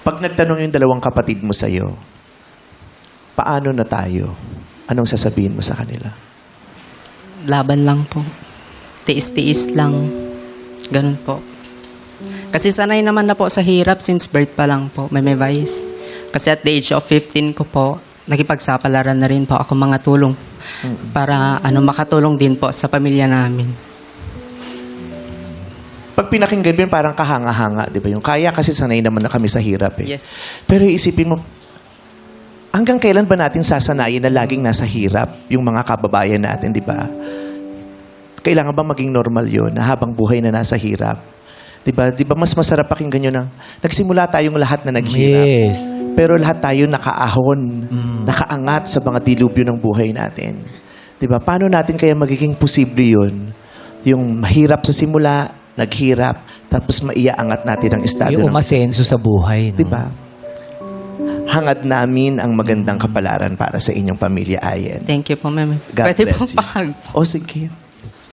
Pag nagtanong yung dalawang kapatid mo sa'yo, paano na tayo? Anong sasabihin mo sa kanila? Laban lang po. Tiis-tiis lang. Ganun po. Kasi sanay naman na po sa hirap since birth pa lang po. May vice. Kasi at the age of 15 ko po, nakipagsapalaran na rin po ako mga tulong para makatulong din po sa pamilya namin. Pag pinakinggan mo yun, parang kahanga-hanga, di ba? Yung kaya kasi sanay naman na kami sa hirap eh. Yes. Pero isipin mo, hanggang kailan ba natin sasanayin na laging nasa hirap yung mga kababayan natin, di ba? Kailangan ba maging normal yun na habang buhay na nasa hirap? Di ba mas masarap pakinggan yun na nagsimula tayong lahat na naghirap. Yes. Pero lahat tayo nakaahon, nakaangat sa mga dilubyo ng buhay natin. Di ba? Paano natin kaya magiging posible yun? Yung mahirap sa simula, naghirap, tapos maiaangat natin ang estado Yung ng... umasenso sa buhay. No? Di ba? Hangad namin ang magandang kapalaran para sa inyong pamilya, Ayen. Thank you po, ma'am. God Pwede bless po you. O sige.